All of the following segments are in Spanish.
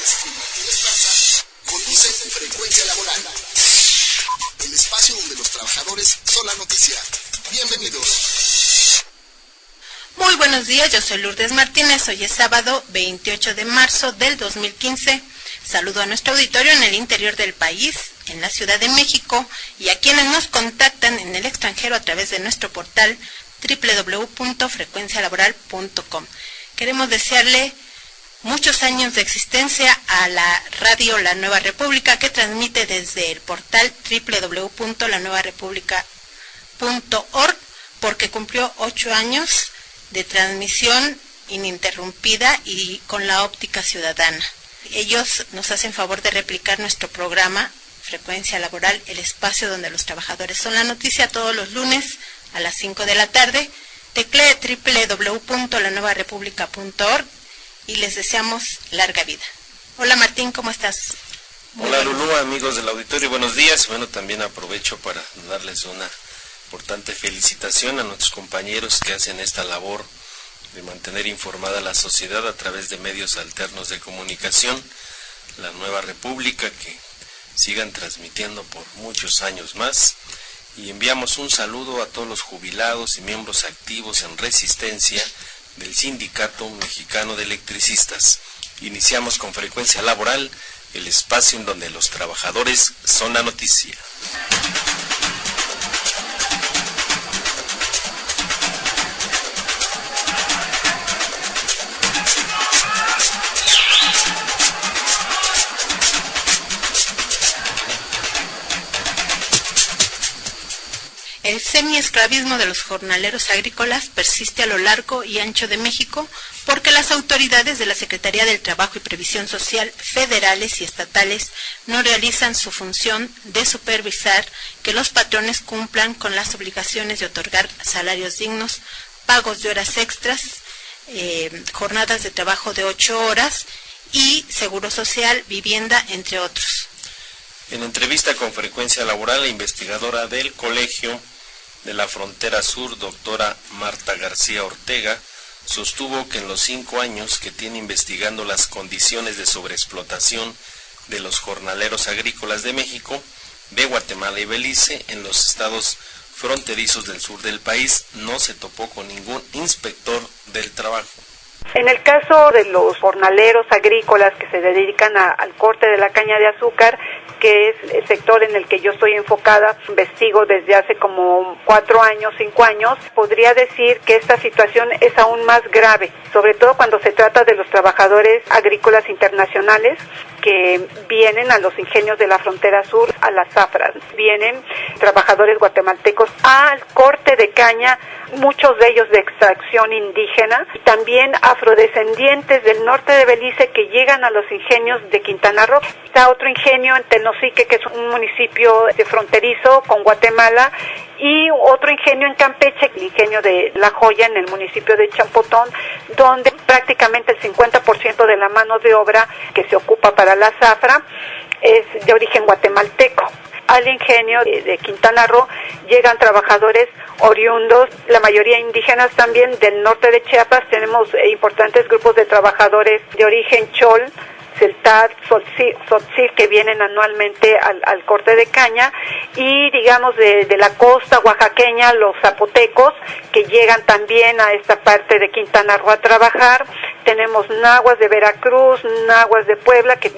Martínez Garza conduce Frecuencia Laboral, el espacio donde los trabajadores son la noticia. Bienvenidos. Muy buenos días, yo soy Lourdes Martínez. Hoy es sábado 28 de marzo del 2015. Saludo a nuestro auditorio en el interior del país, en la Ciudad de México, y a quienes nos contactan en el extranjero a través de nuestro portal www.frecuencialaboral.com. Queremos desearle muchos años de existencia a la radio La Nueva República, que transmite desde el portal www.lanuevarepublica.org, porque cumplió 8 años de transmisión ininterrumpida y con la óptica ciudadana. Ellos nos hacen favor de replicar nuestro programa Frecuencia Laboral, el espacio donde los trabajadores son la noticia, todos los lunes a las 5 de la tarde. Teclee www.lanuevarepublica.org y les deseamos larga vida. Hola Martín, ¿cómo estás? Hola Lulú, amigos del auditorio, buenos días. Bueno, también aprovecho para darles una importante felicitación a nuestros compañeros que hacen esta labor de mantener informada a la sociedad a través de medios alternos de comunicación, La Nueva República, que sigan transmitiendo por muchos años más. Y enviamos un saludo a todos los jubilados y miembros activos en resistencia del Sindicato Mexicano de Electricistas. Iniciamos con Frecuencia Laboral, el espacio en donde los trabajadores son la noticia. El semiesclavismo de los jornaleros agrícolas persiste a lo largo y ancho de México porque las autoridades de la Secretaría del Trabajo y Previsión Social federales y estatales no realizan su función de supervisar que los patrones cumplan con las obligaciones de otorgar salarios dignos, pagos de horas extras, jornadas de trabajo de 8 horas y seguro social, vivienda, entre otros. En entrevista con Frecuencia Laboral, la investigadora del Colegio de la Frontera Sur, doctora Marta García Ortega, sostuvo que en los 5 años que tiene investigando las condiciones de sobreexplotación de los jornaleros agrícolas de México, de Guatemala y Belice, en los estados fronterizos del sur del país, no se topó con ningún inspector del trabajo. En el caso de los jornaleros agrícolas que se dedican al corte de la caña de azúcar, que es el sector en el que yo estoy enfocada, investigo desde hace como 4 años, 5 años, podría decir que esta situación es aún más grave, sobre todo cuando se trata de los trabajadores agrícolas internacionales que vienen a los ingenios de la frontera sur, a las zafras. Vienen trabajadores guatemaltecos al corte de caña, muchos de ellos de extracción indígena, y también afrodescendientes del norte de Belice que llegan a los ingenios de Quintana Roo. Está otro ingenio en Tenosique, que es un municipio fronterizo con Guatemala, y otro ingenio en Campeche, el ingenio de La Joya, en el municipio de Champotón, donde prácticamente el 50% de la mano de obra que se ocupa para la zafra es de origen guatemalteco. Al ingenio de Quintana Roo llegan trabajadores oriundos, la mayoría indígenas también del norte de Chiapas. Tenemos importantes grupos de trabajadores de origen chol, celtal, tzotzil, que vienen anualmente al corte de caña, y digamos de la costa oaxaqueña, los zapotecos, que llegan también a esta parte de Quintana Roo a trabajar. Tenemos nahuas de Veracruz, nahuas de Puebla, que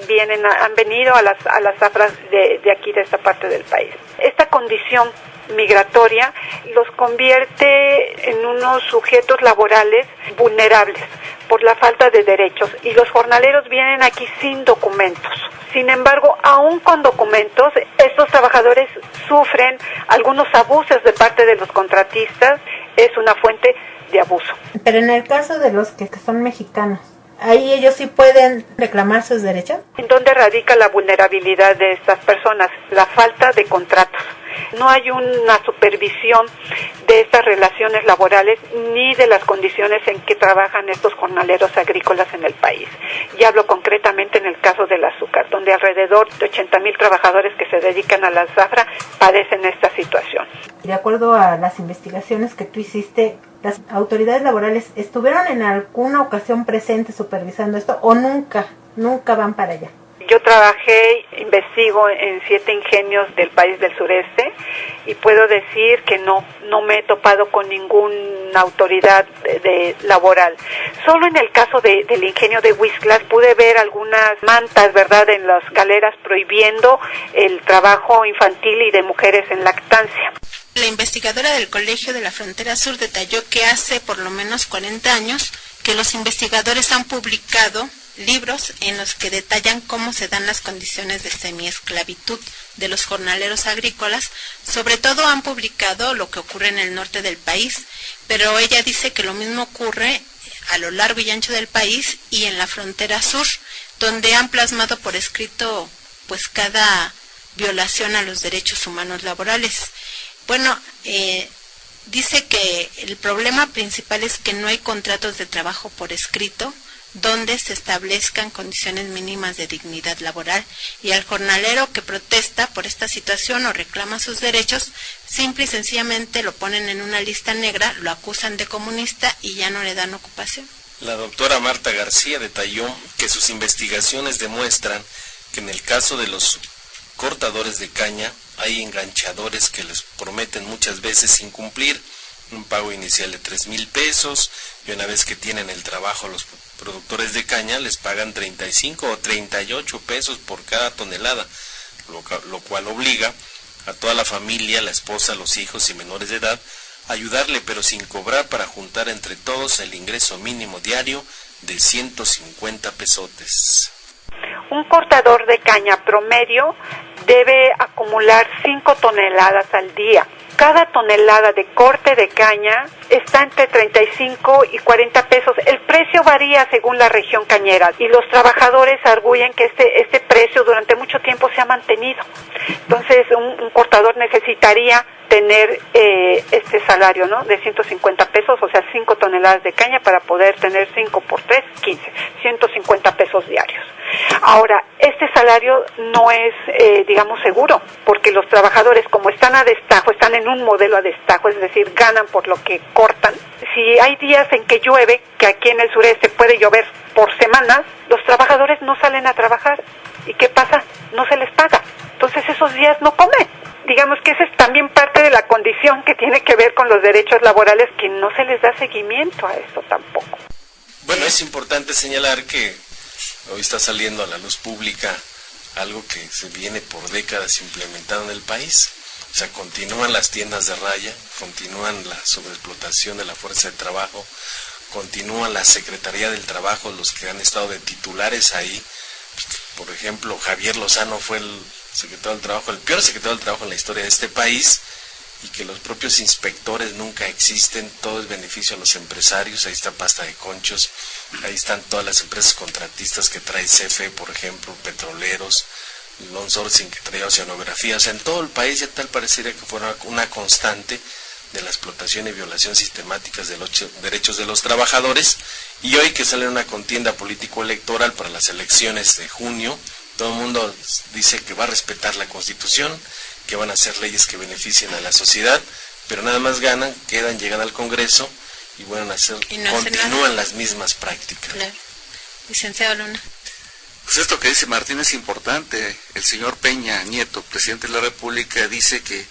han venido a las zafras de aquí, de esta parte del país. Esta condición migratoria los convierte en unos sujetos laborales vulnerables por la falta de derechos, y los jornaleros vienen aquí sin documentos. Sin embargo, aún con documentos, estos trabajadores sufren algunos abusos de parte de los contratistas. Es una fuente de abuso. Pero en el caso de los que son mexicanos, ¿ahí ellos sí pueden reclamar sus derechos? ¿En dónde radica la vulnerabilidad de estas personas? La falta de contratos. No hay una supervisión de estas relaciones laborales ni de las condiciones en que trabajan estos jornaleros agrícolas en el país. Y hablo concretamente en el caso del azúcar, donde alrededor de 80,000 trabajadores que se dedican a la zafra padecen esta situación. De acuerdo a las investigaciones que tú hiciste, ¿las autoridades laborales estuvieron en alguna ocasión presentes supervisando esto o nunca nunca van para allá. Yo investigo en 7 ingenios del país del sureste y puedo decir que no me he topado con ninguna autoridad laboral. Solo en el caso del ingenio de Huixtlas pude ver algunas mantas, ¿verdad?, en las galeras prohibiendo el trabajo infantil y de mujeres en lactancia. La investigadora del Colegio de la Frontera Sur detalló que hace por lo menos 40 años que los investigadores han publicado libros en los que detallan cómo se dan las condiciones de semiesclavitud de los jornaleros agrícolas. Sobre todo han publicado lo que ocurre en el norte del país, pero ella dice que lo mismo ocurre a lo largo y ancho del país y en la frontera sur, donde han plasmado por escrito pues cada violación a los derechos humanos laborales. Bueno, dice que el problema principal es que no hay contratos de trabajo por escrito donde se establezcan condiciones mínimas de dignidad laboral, y al jornalero que protesta por esta situación o reclama sus derechos, simple y sencillamente lo ponen en una lista negra, lo acusan de comunista y ya no le dan ocupación. La doctora Marta García detalló que sus investigaciones demuestran que en el caso de los cortadores de caña hay enganchadores que les prometen muchas veces sin cumplir un pago inicial de 3,000 pesos, y una vez que tienen el trabajo los productores de caña les pagan 35 o 38 pesos por cada tonelada, lo cual obliga a toda la familia, la esposa, los hijos y menores de edad a ayudarle, pero sin cobrar, para juntar entre todos el ingreso mínimo diario de 150 pesotes. Un cortador de caña promedio debe acumular 5 toneladas al día. Cada tonelada de corte de caña está entre 35 y 40 pesos. El precio varía según la región cañera y los trabajadores arguyen que este precio durante mucho tiempo se ha mantenido. Entonces un cortador necesitaría tener este salario, ¿no?, de 150 pesos, o sea, 5 toneladas de caña para poder tener 5 por 3, 15, 150 pesos diarios. Ahora, este salario no es, digamos, seguro, porque los trabajadores, como están a destajo, están en un modelo a destajo, es decir, ganan por lo que cortan. Si hay días en que llueve, que aquí en el sureste puede llover por semanas, los trabajadores no salen a trabajar. ¿Y qué pasa? No se les paga. Entonces esos días no comen. Digamos que esa es también parte de la condición que tiene que ver con los derechos laborales, que no se les da seguimiento a esto tampoco. Bueno, es importante señalar que hoy está saliendo a la luz pública algo que se viene por décadas implementado en el país. O sea, continúan las tiendas de raya, continúan la sobreexplotación de la fuerza de trabajo, continúa la Secretaría del Trabajo, los que han estado de titulares ahí. Por ejemplo, Javier Lozano fue el secretario del Trabajo, el peor secretario del Trabajo en la historia de este país, y que los propios inspectores nunca existen, todo es beneficio a los empresarios. Ahí está Pasta de Conchos, ahí están todas las empresas contratistas que trae CFE, por ejemplo, petroleros, long sourcing que trae oceanografía. O sea, en todo el país ya tal parecería que fuera una constante de la explotación y violación sistemáticas de los derechos de los trabajadores. Y hoy que sale una contienda político-electoral para las elecciones de junio, todo el mundo dice que va a respetar la Constitución, que van a hacer leyes que beneficien a la sociedad, pero nada más ganan, llegan al Congreso y vuelven a hacer, continúan las mismas prácticas. Claro. Licenciado Luna. Pues esto que dice Martín es importante. El señor Peña Nieto, presidente de la República, dice que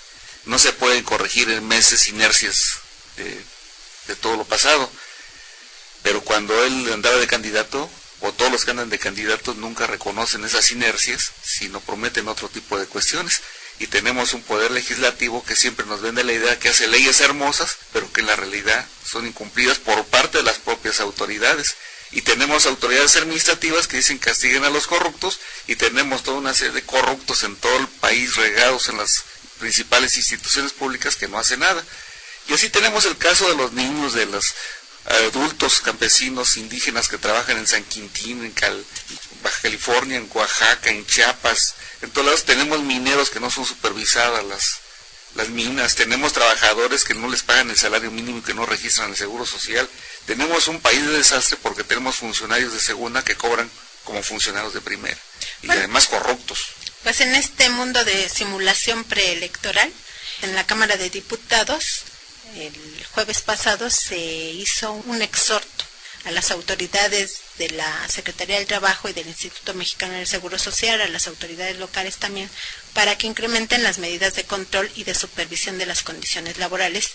no se pueden corregir en meses inercias de todo lo pasado, pero cuando él andaba de candidato, o todos los que andan de candidatos, nunca reconocen esas inercias, sino prometen otro tipo de cuestiones. Y tenemos un poder legislativo que siempre nos vende la idea que hace leyes hermosas, pero que en la realidad son incumplidas por parte de las propias autoridades. Y tenemos autoridades administrativas que dicen castiguen a los corruptos, y tenemos toda una serie de corruptos en todo el país regados en las principales instituciones públicas que no hacen nada. Y así tenemos el caso de los niños, de los adultos campesinos indígenas que trabajan en San Quintín, en Baja California, en Oaxaca, en Chiapas. En todos lados tenemos mineros que no son supervisadas las minas, tenemos trabajadores que no les pagan el salario mínimo y que no registran el seguro social. Tenemos un país de desastre porque tenemos funcionarios de segunda que cobran como funcionarios de primera, y además corruptos. Pues en este mundo de simulación preelectoral, en la Cámara de Diputados, el jueves pasado se hizo un exhorto a las autoridades de la Secretaría del Trabajo y del Instituto Mexicano del Seguro Social, a las autoridades locales también, para que incrementen las medidas de control y de supervisión de las condiciones laborales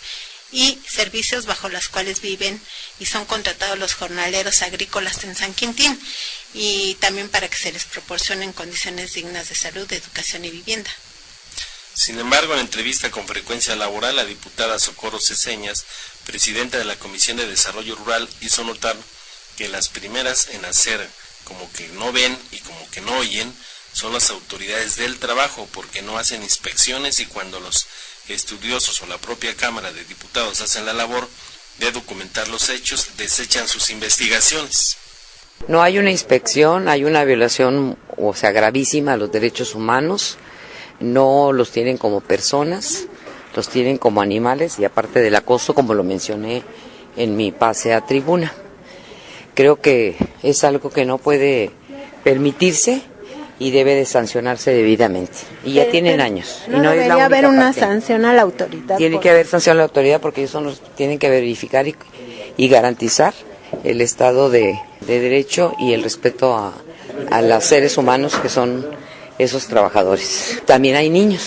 y servicios bajo las cuales viven y son contratados los jornaleros agrícolas en San Quintín, y también para que se les proporcionen condiciones dignas de salud, de educación y vivienda. Sin embargo, en entrevista con Frecuencia Laboral, la diputada Socorro Ceseñas, presidenta de la Comisión de Desarrollo Rural, hizo notar que las primeras en hacer como que no ven y como que no oyen son las autoridades del trabajo, porque no hacen inspecciones, y cuando los estudiosos o la propia Cámara de Diputados hacen la labor de documentar los hechos, desechan sus investigaciones. No hay una inspección, hay una violación, o sea, gravísima a los derechos humanos. No los tienen como personas, los tienen como animales, y aparte del acoso, como lo mencioné en mi pase a tribuna. Creo que es algo que no puede permitirse y debe de sancionarse debidamente. Y ya tienen años. No, y no debería haber una sanción a la autoridad. Tiene que haber sanción a la autoridad, porque ellos son los que tienen que verificar y garantizar el Estado de Derecho y el respeto a los seres humanos que son esos trabajadores. También hay niños.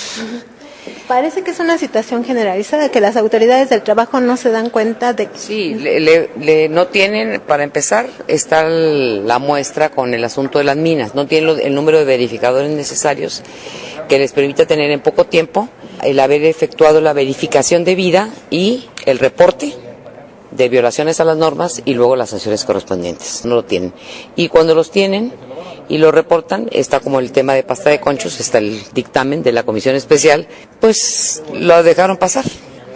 Parece que es una situación generalizada, que las autoridades del trabajo no se dan cuenta de que... Sí, no tienen, para empezar, está la muestra con el asunto de las minas, no tienen el número de verificadores necesarios que les permita tener en poco tiempo el haber efectuado la verificación debida y el reporte de violaciones a las normas y luego las sanciones correspondientes. No lo tienen. Y cuando los tienen y lo reportan, está como el tema de pasta de conchos, está el dictamen de la comisión especial, pues lo dejaron pasar.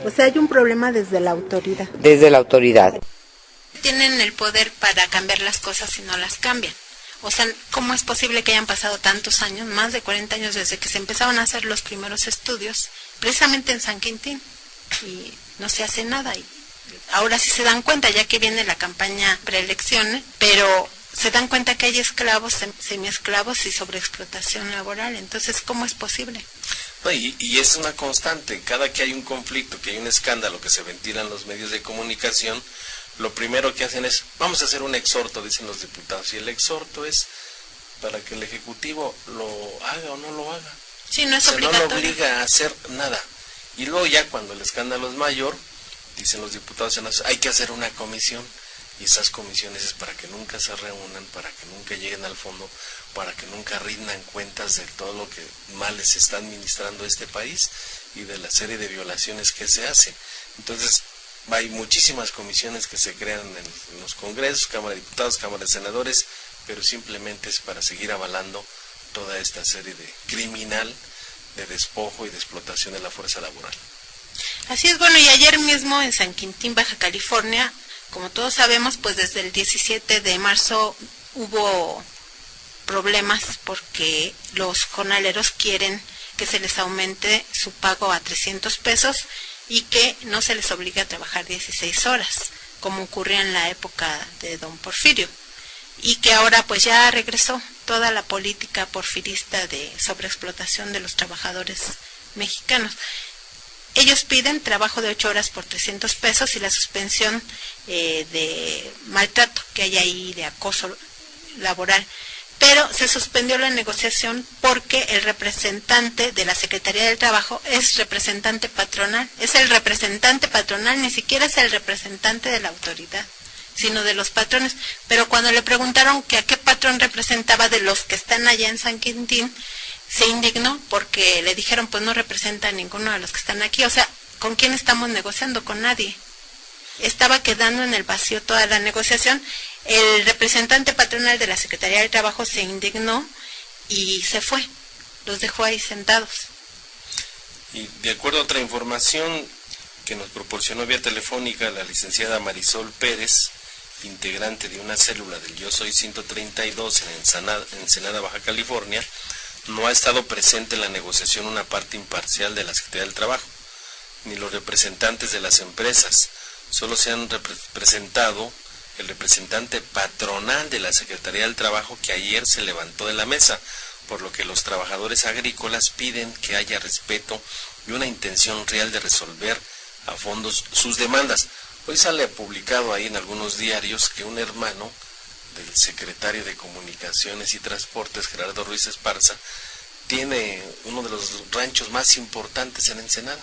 O sea, hay un problema desde la autoridad. Desde la autoridad. Tienen el poder para cambiar las cosas y no las cambian. O sea, ¿cómo es posible que hayan pasado tantos años, más de 40 años desde que se empezaron a hacer los primeros estudios, precisamente en San Quintín, y no se hace nada? Y ahora sí se dan cuenta, ya que viene la campaña preelecciones, pero se dan cuenta que hay esclavos, semiesclavos y sobreexplotación laboral. Entonces, ¿cómo es posible? No, y es una constante. Cada que hay un conflicto, que hay un escándalo que se ventila en los medios de comunicación, lo primero que hacen es, vamos a hacer un exhorto, dicen los diputados, y el exhorto es para que el Ejecutivo lo haga o no lo haga. Sí, no es obligatorio. No lo obliga a hacer nada. Y luego ya cuando el escándalo es mayor, dicen los diputados, hay que hacer una comisión, y esas comisiones es para que nunca se reúnan, para que nunca lleguen al fondo, para que nunca rindan cuentas de todo lo que mal les está administrando este país y de la serie de violaciones que se hacen. Entonces, hay muchísimas comisiones que se crean en los congresos, Cámara de Diputados, Cámara de Senadores, pero simplemente es para seguir avalando toda esta serie de criminal, de despojo y de explotación de la fuerza laboral. Así es, bueno, y ayer mismo en San Quintín, Baja California, como todos sabemos, pues desde el 17 de marzo hubo problemas porque los jornaleros quieren que se les aumente su pago a 300 pesos y que no se les obligue a trabajar 16 horas, como ocurría en la época de don Porfirio, y que ahora pues ya regresó toda la política porfirista de sobreexplotación de los trabajadores mexicanos. Ellos piden trabajo de 8 horas por 300 pesos y la suspensión de maltrato que hay ahí, de acoso laboral. Pero se suspendió la negociación porque el representante de la Secretaría del Trabajo es representante patronal. Es el representante patronal, ni siquiera es el representante de la autoridad, sino de los patrones. Pero cuando le preguntaron que a qué patrón representaba de los que están allá en San Quintín, se indignó porque le dijeron, pues no representa a ninguno de los que están aquí. O sea, ¿con quién estamos negociando? Con nadie. Estaba quedando en el vacío toda la negociación. El representante patronal de la Secretaría del Trabajo se indignó y se fue. Los dejó ahí sentados. Y de acuerdo a otra información que nos proporcionó vía telefónica la licenciada Marisol Pérez, integrante de una célula del Yo Soy 132 en Ensenada, Baja California, no ha estado presente en la negociación una parte imparcial de la Secretaría del Trabajo, ni los representantes de las empresas. Solo se han presentado el representante patronal de la Secretaría del Trabajo, que ayer se levantó de la mesa, por lo que los trabajadores agrícolas piden que haya respeto y una intención real de resolver a fondo sus demandas. Hoy sale publicado ahí en algunos diarios que un hermano del secretario de Comunicaciones y Transportes, Gerardo Ruiz Esparza, tiene uno de los ranchos más importantes en Ensenada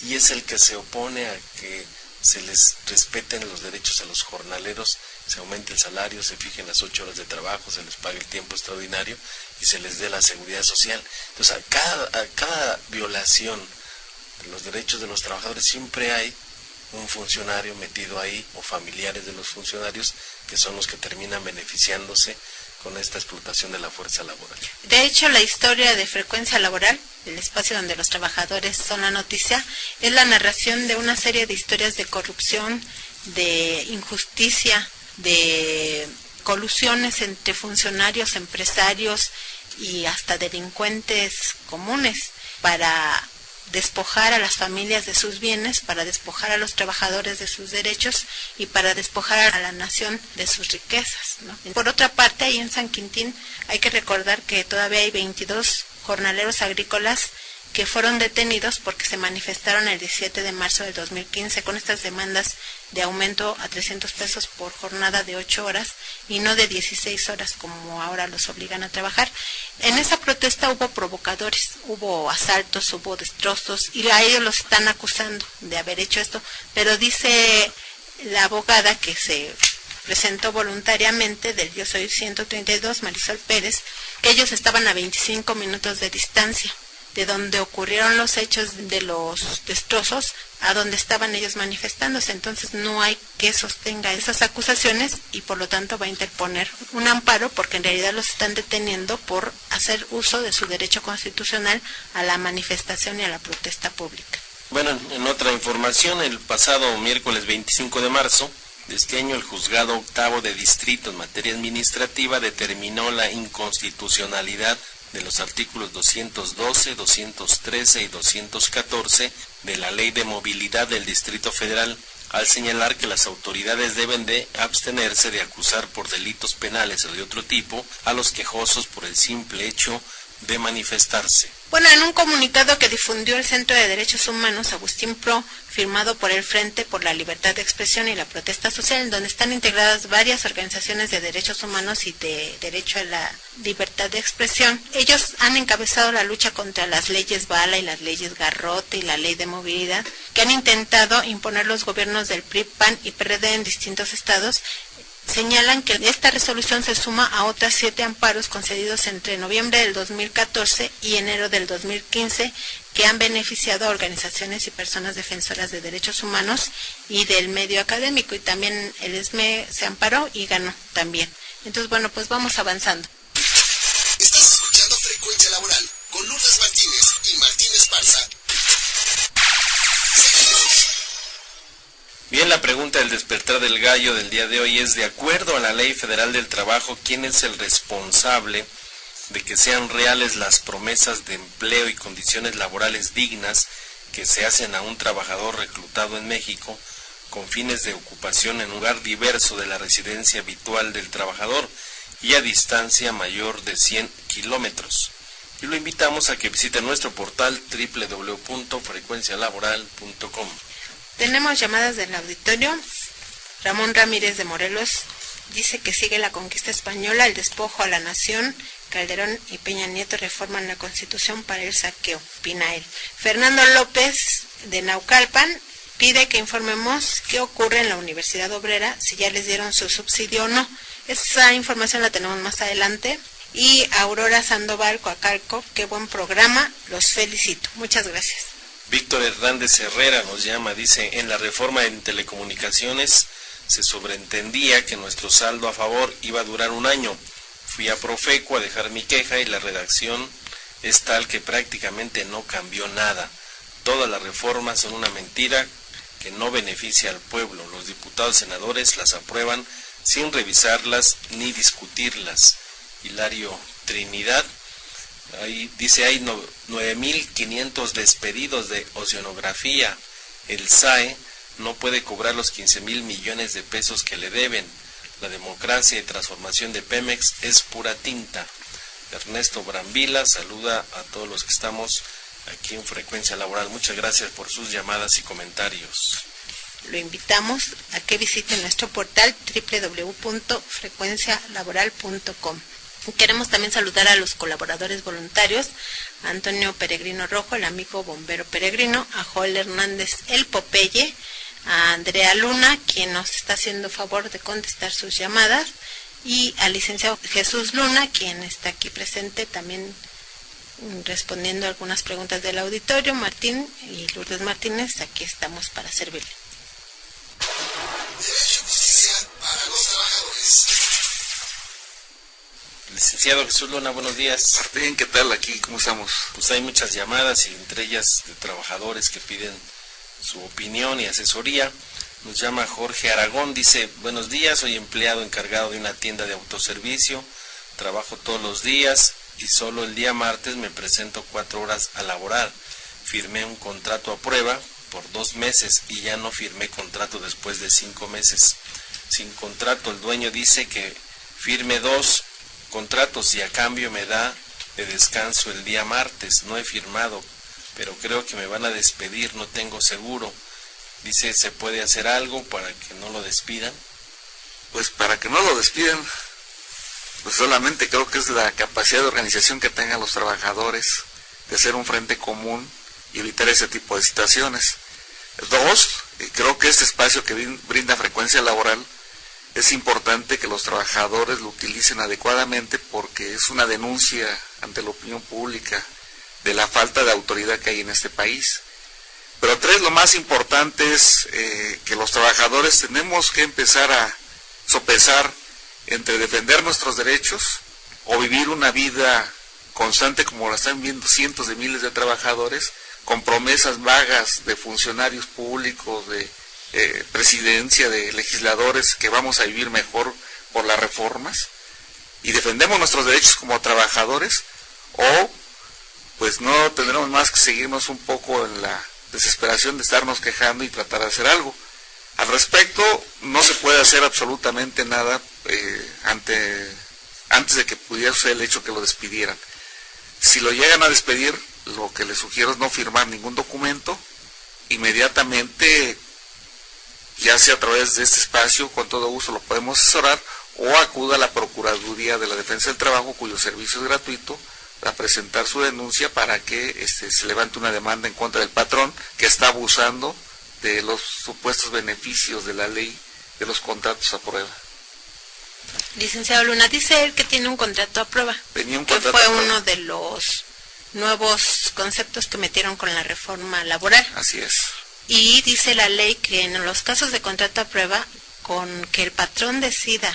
y es el que se opone a que se les respeten los derechos a los jornaleros, se aumente el salario, se fijen las 8 horas de trabajo, se les pague el tiempo extraordinario y se les dé la seguridad social. Entonces, a cada violación de los derechos de los trabajadores siempre hay un funcionario metido ahí o familiares de los funcionarios que son los que terminan beneficiándose con esta explotación de la fuerza laboral. De hecho, la historia de Frecuencia Laboral, el espacio donde los trabajadores son la noticia, es la narración de una serie de historias de corrupción, de injusticia, de colusiones entre funcionarios, empresarios y hasta delincuentes comunes para despojar a las familias de sus bienes, para despojar a los trabajadores de sus derechos y para despojar a la nación de sus riquezas, ¿no? Por otra parte, ahí en San Quintín hay que recordar que todavía hay 22 jornaleros agrícolas que fueron detenidos porque se manifestaron el 17 de marzo del 2015 con estas demandas de aumento a 300 pesos por jornada de 8 horas y no de 16 horas como ahora los obligan a trabajar. En esa protesta hubo provocadores, hubo asaltos, hubo destrozos y a ellos los están acusando de haber hecho esto, pero dice la abogada que se presentó voluntariamente del Yo Soy 132, Marisol Pérez, que ellos estaban a 25 minutos de distancia de donde ocurrieron los hechos de los destrozos a donde estaban ellos manifestándose. Entonces no hay que sostenga esas acusaciones y por lo tanto va a interponer un amparo porque en realidad los están deteniendo por hacer uso de su derecho constitucional a la manifestación y a la protesta pública. Bueno, en otra información, el pasado miércoles 25 de marzo de este año, el Juzgado Octavo de Distrito en materia administrativa determinó la inconstitucionalidad de los artículos 212, 213 y 214 de la Ley de Movilidad del Distrito Federal, al señalar que las autoridades deben de abstenerse de acusar por delitos penales o de otro tipo a los quejosos por el simple hecho de manifestarse. Bueno, en un comunicado que difundió el Centro de Derechos Humanos, Agustín Pro, firmado por el Frente por la Libertad de Expresión y la Protesta Social, en donde están integradas varias organizaciones de derechos humanos y de derecho a la libertad de expresión, ellos han encabezado la lucha contra las leyes Bala y las leyes Garrote y la Ley de Movilidad, que han intentado imponer los gobiernos del PRI, PAN y PRD en distintos estados. Señalan que esta resolución se suma a otras 7 amparos concedidos entre noviembre del 2014 y enero del 2015 que han beneficiado a organizaciones y personas defensoras de derechos humanos y del medio académico, y también el ESME se amparó y ganó también. Entonces, bueno, pues vamos avanzando. Estás escuchando Frecuencia Laboral con Lourdes Martínez y Martín Esparza. Bien, la pregunta del despertar del gallo del día de hoy es: de acuerdo a la Ley Federal del Trabajo, ¿quién es el responsable de que sean reales las promesas de empleo y condiciones laborales dignas que se hacen a un trabajador reclutado en México con fines de ocupación en lugar diverso de la residencia habitual del trabajador y a distancia mayor de 100 kilómetros? Y lo invitamos a que visite nuestro portal www.frecuencialaboral.com. Tenemos llamadas del auditorio. Ramón Ramírez de Morelos dice que sigue la conquista española, el despojo a la nación. Calderón y Peña Nieto reforman la Constitución para el saqueo, opina él. Fernando López de Naucalpan pide que informemos qué ocurre en la Universidad Obrera, si ya les dieron su subsidio o no. Esa información la tenemos más adelante. Y Aurora Sandoval Coacalco, qué buen programa, los felicito. Muchas gracias. Víctor Hernández Herrera nos llama, dice: en la reforma en telecomunicaciones se sobreentendía que nuestro saldo a favor iba a durar un año. Fui a Profeco a dejar mi queja y la redacción es tal que prácticamente no cambió nada. Todas las reformas son una mentira que no beneficia al pueblo. Los diputados y senadores las aprueban sin revisarlas ni discutirlas. Hilario Trinidad, ahí dice: hay 9.500 despedidos de oceanografía. El SAE no puede cobrar los 15,000 millones de pesos que le deben. La democracia y transformación de Pemex es pura tinta. Ernesto Brambila saluda a todos los que estamos aquí en Frecuencia Laboral. Muchas gracias por sus llamadas y comentarios. lo invitamos a que visite nuestro portal www.frecuencialaboral.com. Queremos también saludar a los colaboradores voluntarios, a Antonio Peregrino Rojo, el amigo bombero peregrino, a Joel Hernández el Popeye, a Andrea Luna, quien nos está haciendo favor de contestar sus llamadas, y al licenciado Jesús Luna, quien está aquí presente también respondiendo a algunas preguntas del auditorio. Martín y Lourdes Martínez, aquí estamos para servirle. Justicia para los trabajadores. Licenciado Jesús Luna, buenos días. Martín, ¿qué tal aquí? ¿Cómo estamos? Pues hay muchas llamadas y entre ellas de trabajadores que piden su opinión y asesoría. Nos llama Jorge Aragón, dice: buenos días, soy empleado encargado de una tienda de autoservicio, trabajo todos los días y solo el día martes me presento 4 horas a laborar. Firmé un contrato a prueba por 2 meses y ya no firmé contrato después de 5 meses. Sin contrato, el dueño dice que firme 2 contratos y a cambio me da de descanso el día martes. No he firmado, pero creo que me van a despedir, no tengo seguro. Dice, ¿se puede hacer algo para que no lo despidan? Pues para que no lo despidan, pues solamente creo que es la capacidad de organización que tengan los trabajadores, de hacer un frente común y evitar ese tipo de situaciones. 2, creo que este espacio que brinda Frecuencia Laboral es importante que los trabajadores lo utilicen adecuadamente, porque es una denuncia ante la opinión pública de la falta de autoridad que hay en este país. Pero 3, lo más importante es que los trabajadores tenemos que empezar a sopesar entre defender nuestros derechos o vivir una vida constante como la están viviendo cientos de miles de trabajadores, con promesas vagas de funcionarios públicos, de presidencia, de legisladores, que vamos a vivir mejor por las reformas, y defendemos nuestros derechos como trabajadores, o pues no tendremos más que seguirnos un poco en la desesperación de estarnos quejando y tratar de hacer algo. Al respecto, no se puede hacer absolutamente nada antes de que pudiera ser el hecho que lo despidieran. Si lo llegan a despedir, lo que les sugiero es no firmar ningún documento. Inmediatamente, ya sea a través de este espacio, con todo gusto lo podemos asesorar, o acuda a la Procuraduría de la Defensa del Trabajo, cuyo servicio es gratuito, a presentar su denuncia para que se levante una demanda en contra del patrón que está abusando de los supuestos beneficios de la ley de los contratos a prueba. Licenciado Luna, dice él que tiene un contrato a prueba, que fue uno de los nuevos conceptos que metieron con la reforma laboral. Así es. Y dice la ley que en los casos de contrato a prueba, con que el patrón decida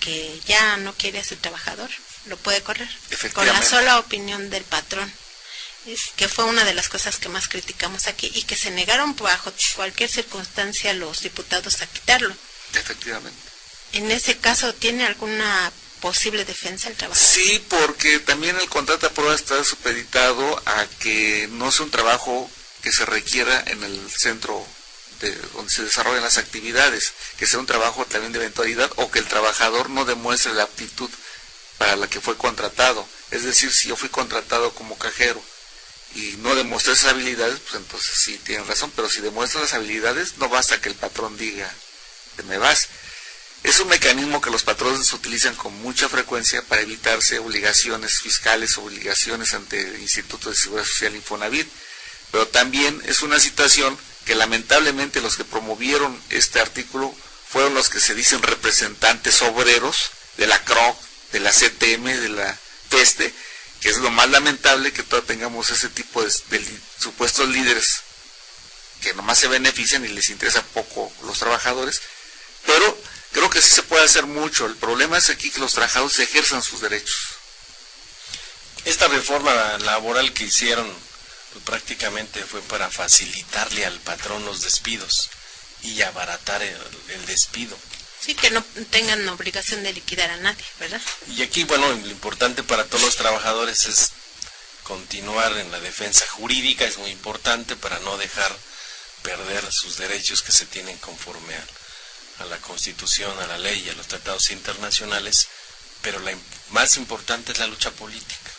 que ya no quiere a su trabajador, lo puede correr, con la sola opinión del patrón. Que fue una de las cosas que más criticamos aquí, y que se negaron bajo cualquier circunstancia los diputados a quitarlo. Efectivamente. En ese caso, ¿tiene alguna posible defensa el trabajador? Sí, porque también el contrato a prueba está supeditado a que no sea un trabajo que se requiera en el centro donde se desarrollan las actividades, que sea un trabajo también de eventualidad, o que el trabajador no demuestre la aptitud para la que fue contratado. Es decir, si yo fui contratado como cajero y no demostré esas habilidades, pues entonces sí tienen razón, pero si demuestro las habilidades, no basta que el patrón diga, te me vas. Es un mecanismo que los patrones utilizan con mucha frecuencia para evitarse obligaciones fiscales, obligaciones ante el Instituto de Seguridad Social Infonavit, pero también es una situación que lamentablemente los que promovieron este artículo fueron los que se dicen representantes obreros de la CROC, de la CTM, de la PESTE, que es lo más lamentable que todavía tengamos ese tipo de supuestos líderes que nomás se benefician y les interesa poco los trabajadores, pero creo que sí se puede hacer mucho. El problema es aquí que los trabajadores ejerzan sus derechos. Esta reforma laboral que hicieron, pues prácticamente fue para facilitarle al patrón los despidos y abaratar el despido. Sí, que no tengan obligación de liquidar a nadie, ¿verdad? Y aquí, bueno, lo importante para todos los trabajadores es continuar en la defensa jurídica, es muy importante para no dejar perder sus derechos que se tienen conforme a la Constitución, a la ley y a los tratados internacionales, pero la más importante es la lucha política.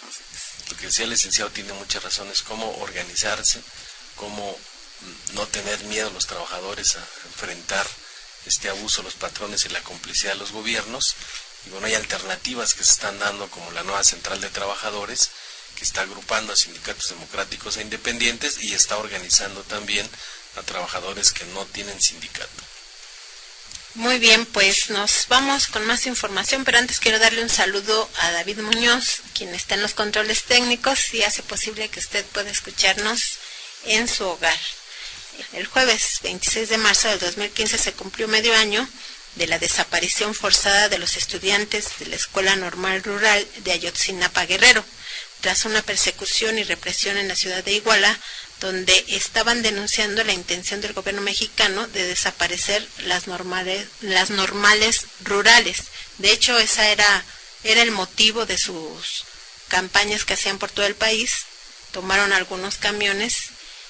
Lo que decía el licenciado tiene muchas razones, cómo organizarse, cómo no tener miedo los trabajadores a enfrentar este abuso de los patrones y la complicidad de los gobiernos. Y bueno, hay alternativas que se están dando, como la nueva Central de Trabajadores, que está agrupando a sindicatos democráticos e independientes y está organizando también a trabajadores que no tienen sindicato. Muy bien, pues nos vamos con más información, pero antes quiero darle un saludo a David Muñoz, quien está en los controles técnicos y hace posible que usted pueda escucharnos en su hogar. El jueves 26 de marzo del 2015 se cumplió medio año de la desaparición forzada de los estudiantes de la Escuela Normal Rural de Ayotzinapa, Guerrero, tras una persecución y represión en la ciudad de Iguala, donde estaban denunciando la intención del gobierno mexicano de desaparecer las normales rurales. De hecho, esa era el motivo de sus campañas que hacían por todo el país. Tomaron algunos camiones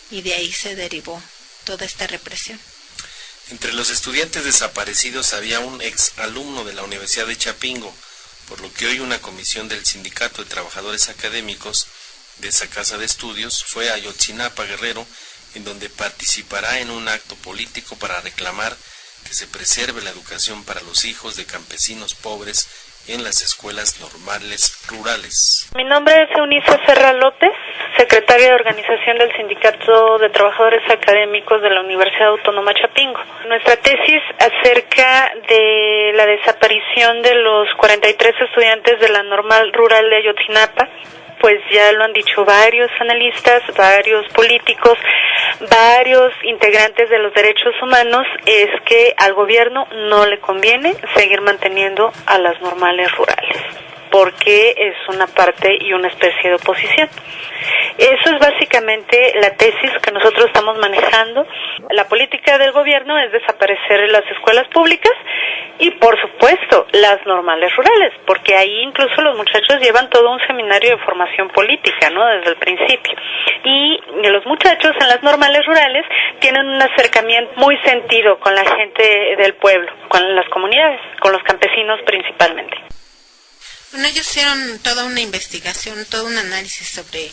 y de ahí se derivó toda esta represión. Entre los estudiantes desaparecidos había un ex alumno de la Universidad de Chapingo, por lo que hoy una comisión del Sindicato de Trabajadores Académicos de esa casa de estudios fue a Ayotzinapa, Guerrero, en donde participará en un acto político para reclamar que se preserve la educación para los hijos de campesinos pobres en las escuelas normales rurales. Mi nombre es Eunice Serra López, secretaria de organización del Sindicato de Trabajadores Académicos de la Universidad Autónoma Chapingo. Nuestra tesis acerca de la desaparición de los 43 estudiantes de la Normal Rural de Ayotzinapa, pues ya lo han dicho varios analistas, varios políticos, varios integrantes de los derechos humanos, es que al gobierno no le conviene seguir manteniendo a las normales rurales, porque es una parte y una especie de oposición. Eso es básicamente la tesis que nosotros estamos manejando. La política del gobierno es desaparecer las escuelas públicas y, por supuesto, las normales rurales, porque ahí incluso los muchachos llevan todo un seminario de formación política, ¿no?, desde el principio. Y los muchachos en las normales rurales tienen un acercamiento muy sentido con la gente del pueblo, con las comunidades, con los campesinos principalmente. Bueno, ellos hicieron toda una investigación, todo un análisis sobre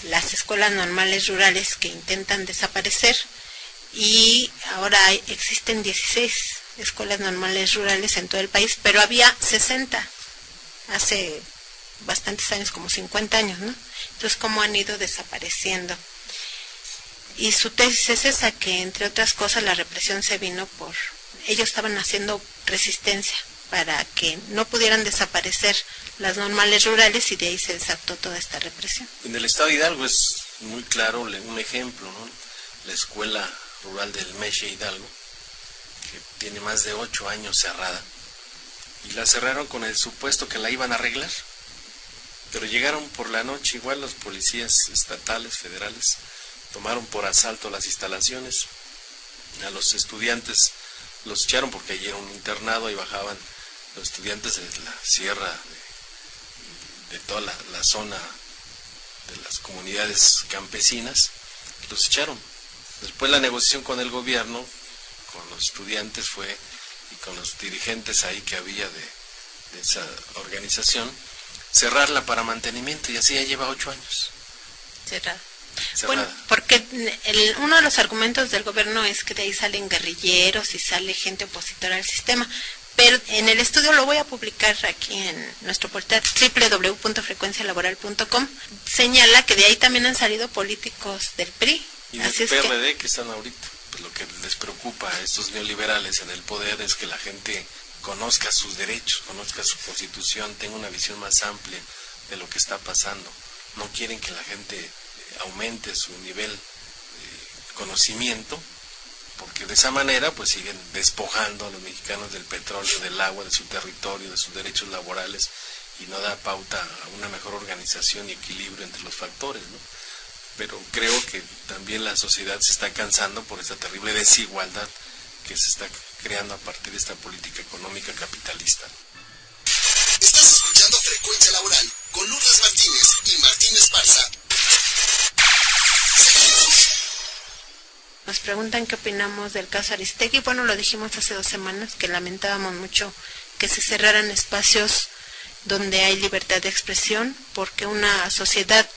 las escuelas normales rurales que intentan desaparecer y ahora existen 16 escuelas normales rurales en todo el país, pero había 60 hace bastantes años, como 50 años, ¿no? Entonces, ¿cómo han ido desapareciendo? Y su tesis es esa, que entre otras cosas la represión se vino por... Ellos estaban haciendo resistencia para que no pudieran desaparecer las normales rurales y de ahí se desató toda esta represión. En el estado de Hidalgo es muy claro un ejemplo, ¿no? La escuela rural del Meche Hidalgo, que tiene más de 8 años cerrada, y la cerraron con el supuesto que la iban a arreglar, pero llegaron por la noche, igual los policías estatales, federales, tomaron por asalto las instalaciones, a los estudiantes los echaron porque allí era un internado y bajaban los estudiantes de la sierra, de toda la zona de las comunidades campesinas, los echaron. Después la negociación con el gobierno, con los estudiantes fue, y con los dirigentes ahí que había de esa organización, cerrarla para mantenimiento, y así ya lleva 8 años. Cerrada. Bueno, porque uno de los argumentos del gobierno es que de ahí salen guerrilleros y sale gente opositora al sistema, pero en el estudio lo voy a publicar aquí en nuestro portal www.frecuencialaboral.com, señala que de ahí también han salido políticos del PRI. Y del PRD que están ahorita. Pues lo que les preocupa a estos neoliberales en el poder es que la gente conozca sus derechos, conozca su constitución, tenga una visión más amplia de lo que está pasando. No quieren que la gente aumente su nivel de conocimiento, porque de esa manera pues siguen despojando a los mexicanos del petróleo, del agua, de su territorio, de sus derechos laborales, y no da pauta a una mejor organización y equilibrio entre los factores, ¿no? Pero creo que también la sociedad se está cansando por esta terrible desigualdad que se está creando a partir de esta política económica capitalista. Estás escuchando Frecuencia Laboral con Lourdes Martínez y Martín Esparza. Seguimos. Nos preguntan qué opinamos del caso Aristegui. Bueno, lo dijimos hace 2 semanas, que lamentábamos mucho que se cerraran espacios donde hay libertad de expresión, porque una sociedad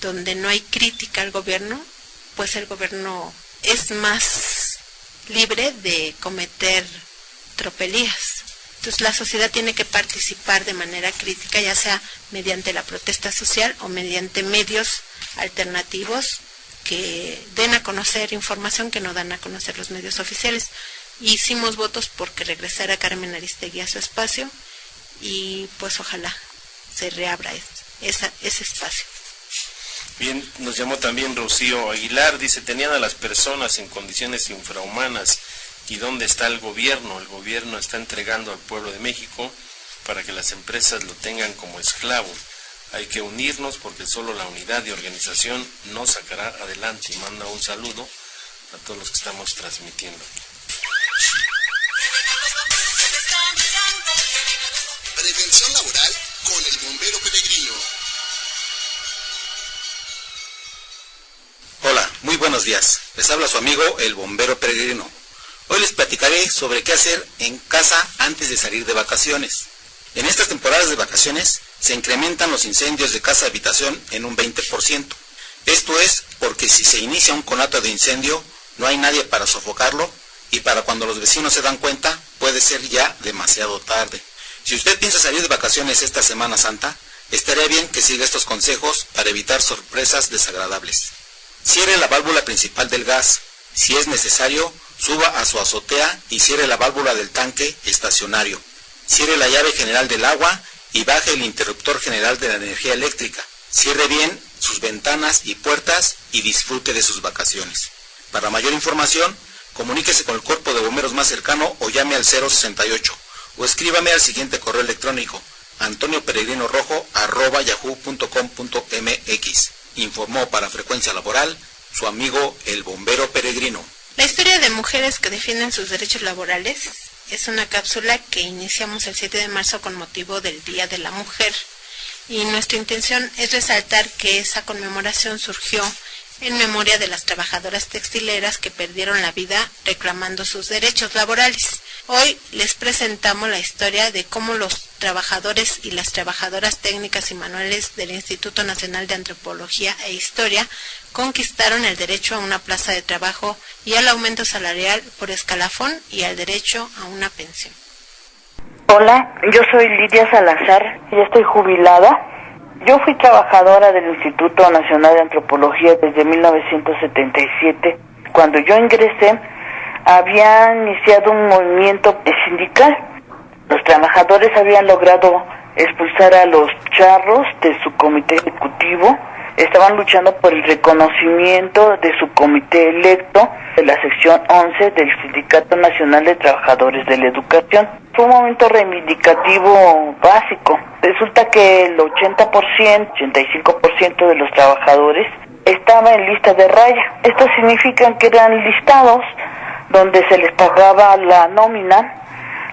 donde no hay crítica al gobierno, pues el gobierno es más libre de cometer tropelías. Entonces la sociedad tiene que participar de manera crítica, ya sea mediante la protesta social o mediante medios alternativos que den a conocer información que no dan a conocer los medios oficiales. Hicimos votos porque regresara Carmen Aristegui a su espacio y pues ojalá se reabra ese espacio. Bien, nos llamó también Rocío Aguilar, dice, tenían a las personas en condiciones infrahumanas. ¿Y dónde está el gobierno? El gobierno está entregando al pueblo de México para que las empresas lo tengan como esclavo. Hay que unirnos porque solo la unidad de organización nos sacará adelante. Y manda un saludo a todos los que estamos transmitiendo. Prevención laboral con el bombero peregrino. Hola, muy buenos días. Les habla su amigo el bombero peregrino. Hoy les platicaré sobre qué hacer en casa antes de salir de vacaciones. En estas temporadas de vacaciones se incrementan los incendios de casa-habitación en un 20%. Esto es porque si se inicia un conato de incendio, no hay nadie para sofocarlo y para cuando los vecinos se dan cuenta, puede ser ya demasiado tarde. Si usted piensa salir de vacaciones esta Semana Santa, estaría bien que siga estos consejos para evitar sorpresas desagradables. Cierre la válvula principal del gas. Si es necesario, suba a su azotea y cierre la válvula del tanque estacionario. Cierre la llave general del agua y baje el interruptor general de la energía eléctrica. Cierre bien sus ventanas y puertas y disfrute de sus vacaciones. Para mayor información, comuníquese con el cuerpo de bomberos más cercano o llame al 068 o escríbame al siguiente correo electrónico antonioperegrino@yahoo.com.mx. Informó para Frecuencia Laboral su amigo el bombero peregrino. La historia de mujeres que defienden sus derechos laborales es una cápsula que iniciamos el 7 de marzo con motivo del Día de la Mujer. Y nuestra intención es resaltar que esa conmemoración surgió en memoria de las trabajadoras textileras que perdieron la vida reclamando sus derechos laborales. Hoy les presentamos la historia de cómo los trabajadores y las trabajadoras técnicas y manuales del Instituto Nacional de Antropología e Historia conquistaron el derecho a una plaza de trabajo y al aumento salarial por escalafón y al derecho a una pensión. Hola, yo soy Lidia Salazar, ya estoy jubilada. Yo fui trabajadora del Instituto Nacional de Antropología desde 1977. Cuando yo ingresé, había iniciado un movimiento sindical. Los trabajadores habían logrado expulsar a los charros de su comité ejecutivo. Estaban luchando por el reconocimiento de su comité electo de la sección 11 del Sindicato Nacional de Trabajadores de la Educación. Fue un momento reivindicativo básico. Resulta que el 80%, 85% de los trabajadores estaba en lista de raya. Esto significa que eran listados donde se les pagaba la nómina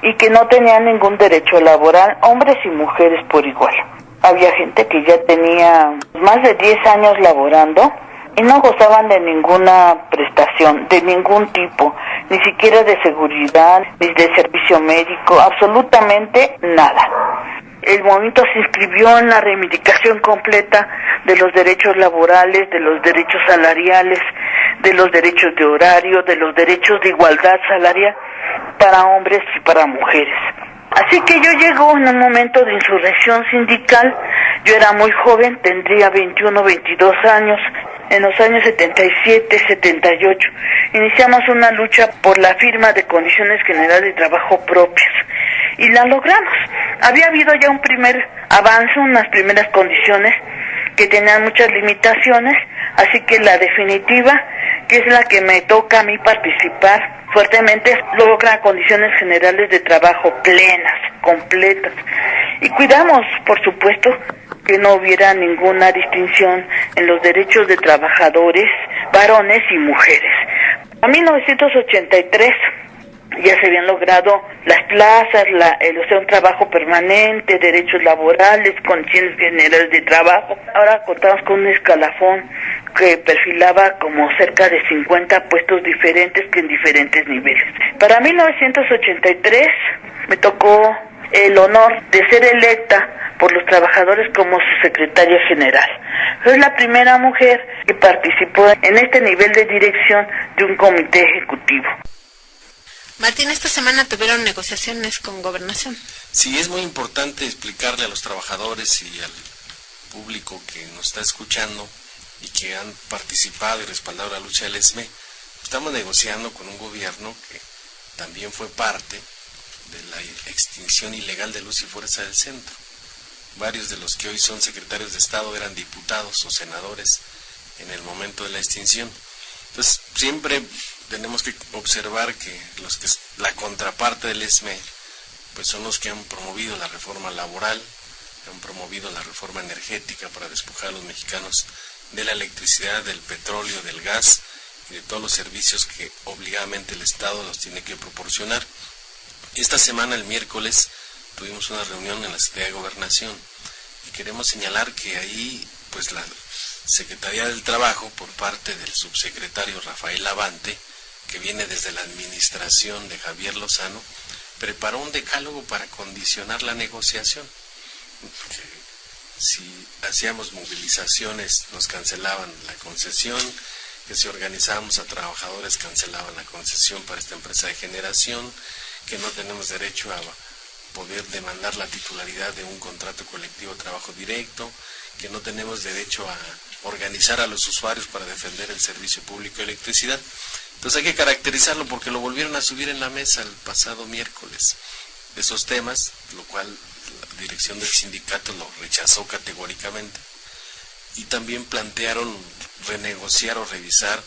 y que no tenían ningún derecho laboral, hombres y mujeres por igual. Había gente que ya tenía más de 10 años laborando y no gozaban de ninguna prestación, de ningún tipo, ni siquiera de seguridad, ni de servicio médico, absolutamente nada. El movimiento se inscribió en la reivindicación completa de los derechos laborales, de los derechos salariales, de los derechos de horario, de los derechos de igualdad salarial para hombres y para mujeres. Así que yo llego en un momento de insurrección sindical. Yo era muy joven, tendría 21, 22 años. En los años 77, 78, iniciamos una lucha por la firma de condiciones generales de trabajo propias. Y la logramos. Había habido ya un primer avance, unas primeras condiciones que tenían muchas limitaciones, así que la definitiva, que es la que me toca a mí participar fuertemente, logra condiciones generales de trabajo plenas, completas. Y cuidamos, por supuesto, que no hubiera ninguna distinción en los derechos de trabajadores, varones y mujeres. En 1983 ya se habían logrado las plazas, un trabajo permanente, derechos laborales, condiciones generales de trabajo. Ahora contamos con un escalafón que perfilaba como cerca de 50 puestos diferentes que en diferentes niveles. Para 1983 me tocó el honor de ser electa por los trabajadores como su secretaria general. Es la primera mujer que participó en este nivel de dirección de un comité ejecutivo. Martín, esta semana tuvieron negociaciones con Gobernación. Sí, es muy importante explicarle a los trabajadores y al público que nos está escuchando y que han participado y respaldado la lucha del ESME. Estamos negociando con un gobierno que también fue parte de la extinción ilegal de Luz y Fuerza del Centro. Varios de los que hoy son secretarios de Estado eran diputados o senadores en el momento de la extinción. Entonces, siempre tenemos que observar que la contraparte del ESME pues son los que han promovido la reforma laboral, han promovido la reforma energética para despojar a los mexicanos de la electricidad, del petróleo, del gas y de todos los servicios que obligadamente el Estado los tiene que proporcionar. Esta semana, el miércoles, tuvimos una reunión en la Secretaría de Gobernación y queremos señalar que ahí pues la Secretaría del Trabajo, por parte del subsecretario Rafael Lavante, que viene desde la administración de Javier Lozano, preparó un decálogo para condicionar la negociación. Si hacíamos movilizaciones nos cancelaban la concesión, que si organizábamos a trabajadores cancelaban la concesión para esta empresa de generación, que no tenemos derecho a poder demandar la titularidad de un contrato colectivo de trabajo directo, que no tenemos derecho a organizar a los usuarios para defender el servicio público de electricidad. Entonces hay que caracterizarlo porque lo volvieron a subir en la mesa el pasado miércoles, esos temas, lo cual la dirección del sindicato lo rechazó categóricamente. Y también plantearon renegociar o revisar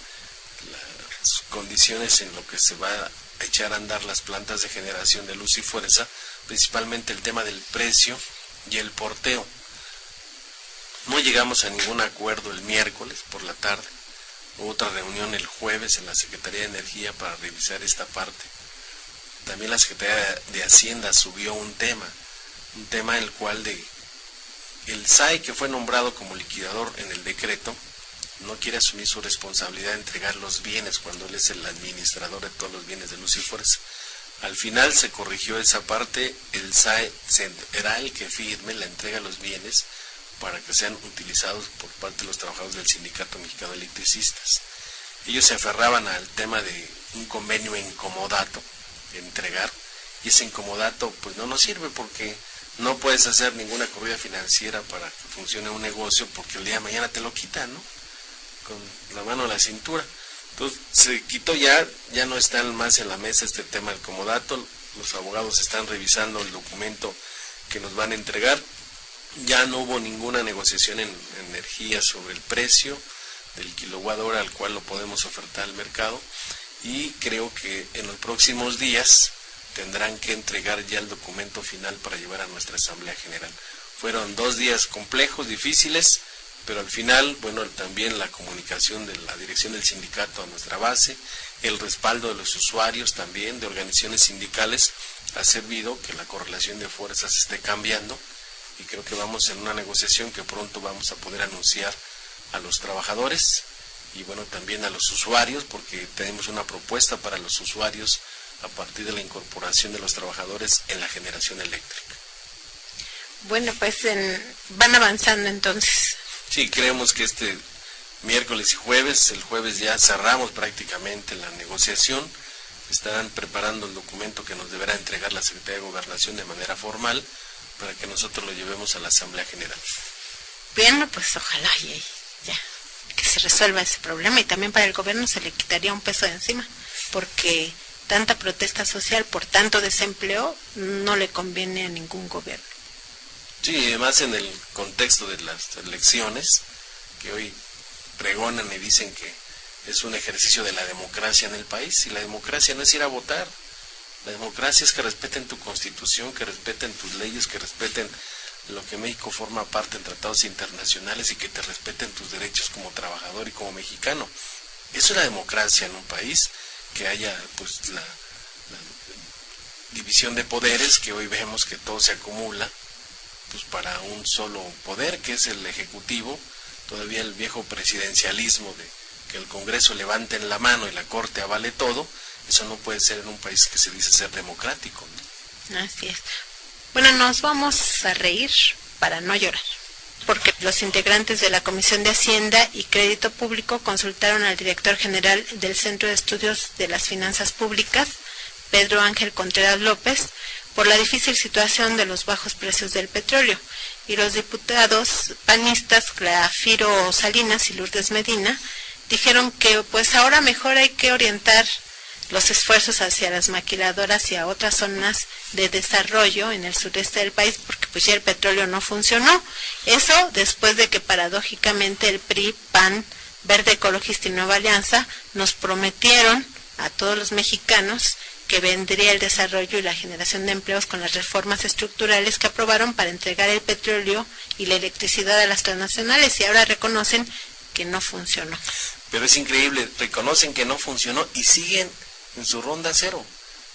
las condiciones en lo que se va a echar a andar las plantas de generación de luz y fuerza, principalmente el tema del precio y el porteo. No llegamos a ningún acuerdo el miércoles por la tarde. Hubo otra reunión el jueves en la Secretaría de Energía para revisar esta parte. También la Secretaría de Hacienda subió un tema en el cual el SAE, que fue nombrado como liquidador en el decreto, no quiere asumir su responsabilidad de entregar los bienes cuando él es el administrador de todos los bienes de luz y fuerza. Al final se corrigió esa parte, el SAE será el que firme la entrega de los bienes para que sean utilizados por parte de los trabajadores del Sindicato Mexicano de Electricistas. Ellos se aferraban al tema de un convenio en comodato, de entregar, y ese incomodato pues no nos sirve porque no puedes hacer ninguna corrida financiera para que funcione un negocio porque el día de mañana te lo quitan, ¿no? Con la mano a la cintura. Entonces se quitó, ya no está más en la mesa este tema del comodato. Los abogados están revisando el documento que nos van a entregar. Ya no hubo ninguna negociación en energía sobre el precio del kilowatt hora al cual lo podemos ofertar al mercado, y creo que en los próximos días tendrán que entregar ya el documento final para llevar a nuestra Asamblea General. Fueron 2 días complejos, difíciles, pero al final, bueno, también la comunicación de la dirección del sindicato a nuestra base, el respaldo de los usuarios también, de organizaciones sindicales, ha servido que la correlación de fuerzas esté cambiando, y creo que vamos en una negociación que pronto vamos a poder anunciar a los trabajadores y bueno, también a los usuarios, porque tenemos una propuesta para los usuarios a partir de la incorporación de los trabajadores en la generación eléctrica. Bueno, pues van avanzando entonces. Sí, creemos que este miércoles y jueves, el jueves ya cerramos prácticamente la negociación, estarán preparando el documento que nos deberá entregar la Secretaría de Gobernación de manera formal para que nosotros lo llevemos a la Asamblea General. Bien, pues ojalá y ya que se resuelva ese problema, y también para el gobierno se le quitaría un peso de encima, porque tanta protesta social por tanto desempleo no le conviene a ningún gobierno. Sí, además en el contexto de las elecciones, que hoy pregonan y dicen que es un ejercicio de la democracia en el país, y la democracia no es ir a votar, la democracia es que respeten tu constitución, que respeten tus leyes, que respeten lo que México forma parte en tratados internacionales y que te respeten tus derechos como trabajador y como mexicano. Eso es la democracia en un país, que haya pues la división de poderes, que hoy vemos que todo se acumula pues para un solo poder, que es el ejecutivo. Todavía el viejo presidencialismo de que el Congreso levante en la mano y la Corte avale todo, eso no puede ser en un país que se dice ser democrático, ¿no? Así es. Bueno, nos vamos a reír para no llorar. porque los integrantes de la Comisión de Hacienda y Crédito Público consultaron al director general del Centro de Estudios de las Finanzas Públicas, Pedro Ángel Contreras López, por la difícil situación de los bajos precios del petróleo, y los diputados panistas Glafiro Salinas y Lourdes Medina dijeron que pues ahora mejor hay que orientar los esfuerzos hacia las maquiladoras y a otras zonas de desarrollo en el sureste del país, porque pues ya el petróleo no funcionó. Eso después de que paradójicamente el PRI, PAN, Verde Ecologista y Nueva Alianza nos prometieron a todos los mexicanos que vendría el desarrollo y la generación de empleos con las reformas estructurales que aprobaron para entregar el petróleo y la electricidad a las transnacionales, y ahora reconocen que no funcionó. Pero es increíble, reconocen que no funcionó y siguen en su ronda cero,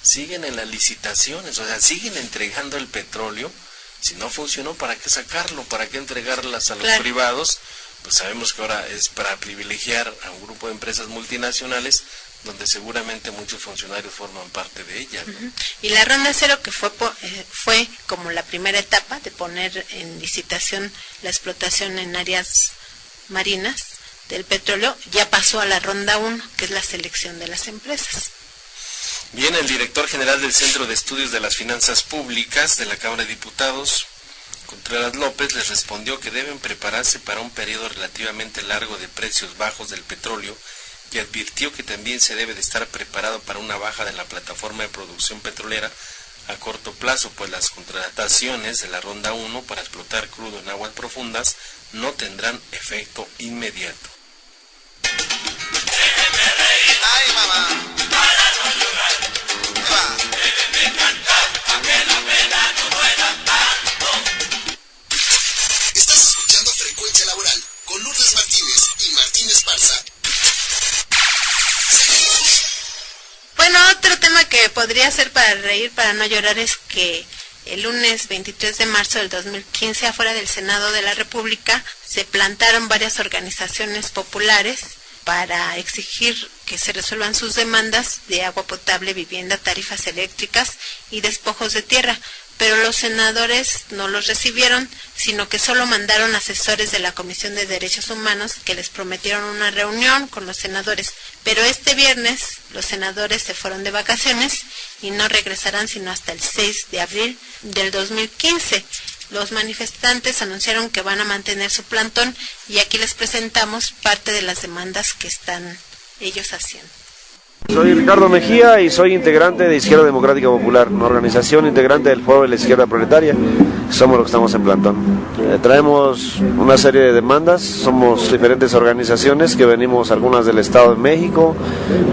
siguen en las licitaciones, o sea, siguen entregando el petróleo. Si no funcionó, ¿para qué sacarlo? ¿Para qué entregarlas a los privados? Pues sabemos que ahora es para privilegiar a un grupo de empresas multinacionales donde seguramente muchos funcionarios forman parte de ella, ¿no? Y la ronda cero, que fue como la primera etapa de poner en licitación la explotación en áreas marinas del petróleo, ya pasó a la ronda 1, que es la selección de las empresas. Bien, el director general del Centro de Estudios de las Finanzas Públicas de la Cámara de Diputados, Contreras López, les respondió que deben prepararse para un periodo relativamente largo de precios bajos del petróleo, y advirtió que también se debe de estar preparado para una baja de la plataforma de producción petrolera a corto plazo, pues las contrataciones de la ronda 1 para explotar crudo en aguas profundas no tendrán efecto inmediato. ¡Ay, mamá! Estás escuchando Frecuencia Laboral con Lourdes Martínez y Martín Esparza. Bueno, otro tema que podría ser para reír, para no llorar, es que el lunes 23 de marzo del 2015, afuera del Senado de la República, se plantaron varias organizaciones populares para exigir que se resuelvan sus demandas de agua potable, vivienda, tarifas eléctricas y despojos de tierra. Pero los senadores no los recibieron, sino que solo mandaron asesores de la Comisión de Derechos Humanos que les prometieron una reunión con los senadores. Pero este viernes los senadores se fueron de vacaciones y no regresarán sino hasta el 6 de abril del 2015. Los manifestantes anunciaron que van a mantener su plantón y aquí les presentamos parte de las demandas que están ellos haciendo. Soy Ricardo Mejía y soy integrante de Izquierda Democrática Popular, una organización integrante del Foro de la Izquierda Proletaria. Somos los que estamos en plantón. Traemos una serie de demandas, somos diferentes organizaciones que venimos, algunas del Estado de México,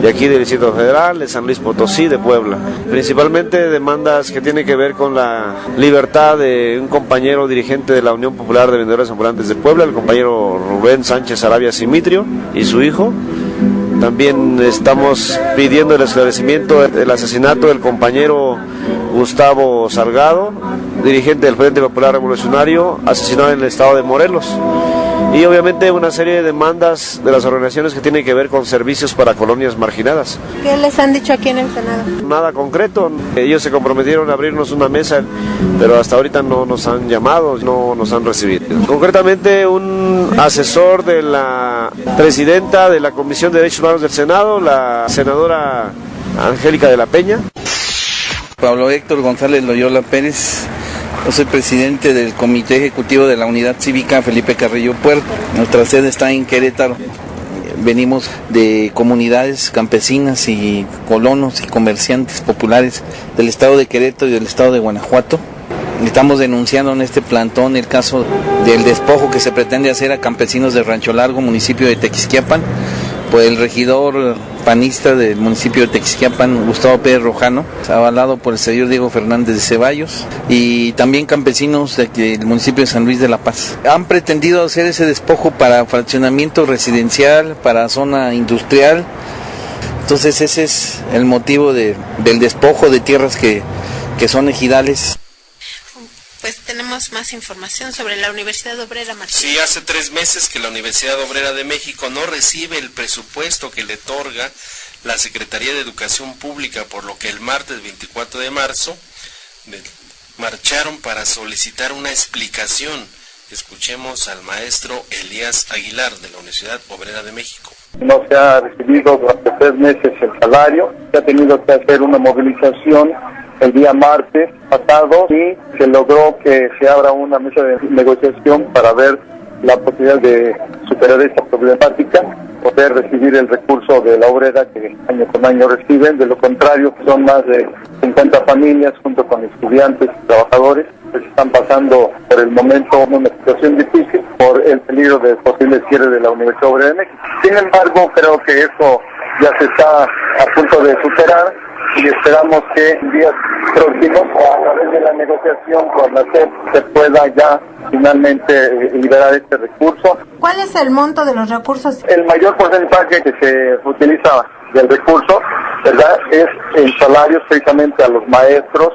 de aquí del Distrito Federal, de San Luis Potosí, de Puebla. Principalmente demandas que tienen que ver con la libertad de un compañero dirigente de la Unión Popular de Vendedores Ambulantes de Puebla, el compañero Rubén Sánchez Arabia Simitrio, y su hijo. También estamos pidiendo el esclarecimiento del asesinato del compañero Gustavo Salgado, dirigente del Frente Popular Revolucionario, asesinado en el estado de Morelos. Y obviamente una serie de demandas de las organizaciones que tienen que ver con servicios para colonias marginadas. ¿Qué les han dicho aquí en el Senado? Nada concreto, ellos se comprometieron a abrirnos una mesa, pero hasta ahorita no nos han llamado, no nos han recibido. Concretamente un asesor de la presidenta de la Comisión de Derechos Humanos del Senado, la senadora Angélica de la Peña. Pablo Héctor González Loyola Pérez. Yo soy presidente del Comité Ejecutivo de la Unidad Cívica Felipe Carrillo Puerto. Nuestra sede está en Querétaro. Venimos de comunidades campesinas y colonos y comerciantes populares del estado de Querétaro y del estado de Guanajuato. Estamos denunciando en este plantón el caso del despojo que se pretende hacer a campesinos de Rancho Largo, municipio de Tequisquiapan, por el regidor panista del municipio de Tequisquiapan, Gustavo Pérez Rojano, avalado por el señor Diego Fernández de Ceballos, y también campesinos del municipio de San Luis de la Paz. Han pretendido hacer ese despojo para fraccionamiento residencial, para zona industrial. Entonces ese es el motivo del despojo de tierras que son ejidales. Pues tenemos más información sobre la Universidad Obrera, Martín. Sí, hace 3 meses que la Universidad Obrera de México no recibe el presupuesto que le otorga la Secretaría de Educación Pública, por lo que el martes 24 de marzo marcharon para solicitar una explicación Escuchemos al maestro Elías Aguilar de la Universidad Obrera de México. No se ha recibido durante 3 meses el salario, se ha tenido que hacer una movilización el día martes pasado y se logró que se abra una mesa de negociación para ver la posibilidad de superar esta problemática, poder recibir el recurso de la obrera que año con año reciben. De lo contrario, son más de 50 familias junto con estudiantes y trabajadores que están pasando por el momento una situación difícil por el peligro del posible cierre de la Universidad Obrera de México. Sin embargo, creo que eso ya se está a punto de superar y esperamos que en días próximos, a través de la negociación con la SEP, se pueda ya finalmente liberar este recurso. ¿Cuál es el monto de los recursos? El mayor porcentaje que se utiliza del recurso, ¿verdad?, es en salarios precisamente a los maestros,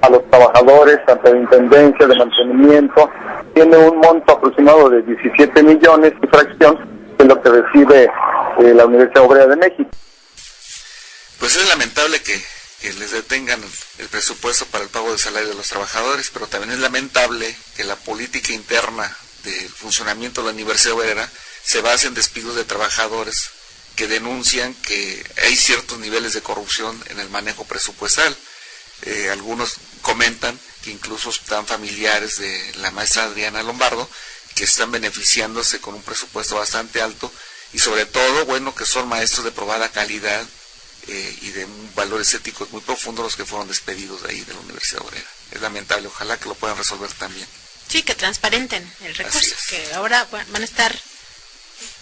a los trabajadores, tanto de intendencia, de mantenimiento. Tiene un monto aproximado de 17 millones y fracción, que es lo que recibe la Universidad Obrera de México. Pues es lamentable que les detengan el presupuesto para el pago del salario de los trabajadores, pero también es lamentable que la política interna del funcionamiento de la Universidad Obrera se base en despidos de trabajadores que denuncian que hay ciertos niveles de corrupción en el manejo presupuestal. Algunos comentan que incluso están familiares de la maestra Adriana Lombardo, que están beneficiándose con un presupuesto bastante alto y sobre todo, bueno, que son maestros de probada calidad y de valores éticos muy profundos los que fueron despedidos de ahí de la Universidad Obrera. Es lamentable, ojalá que lo puedan resolver también. Sí, que transparenten el recurso, que ahora van a estar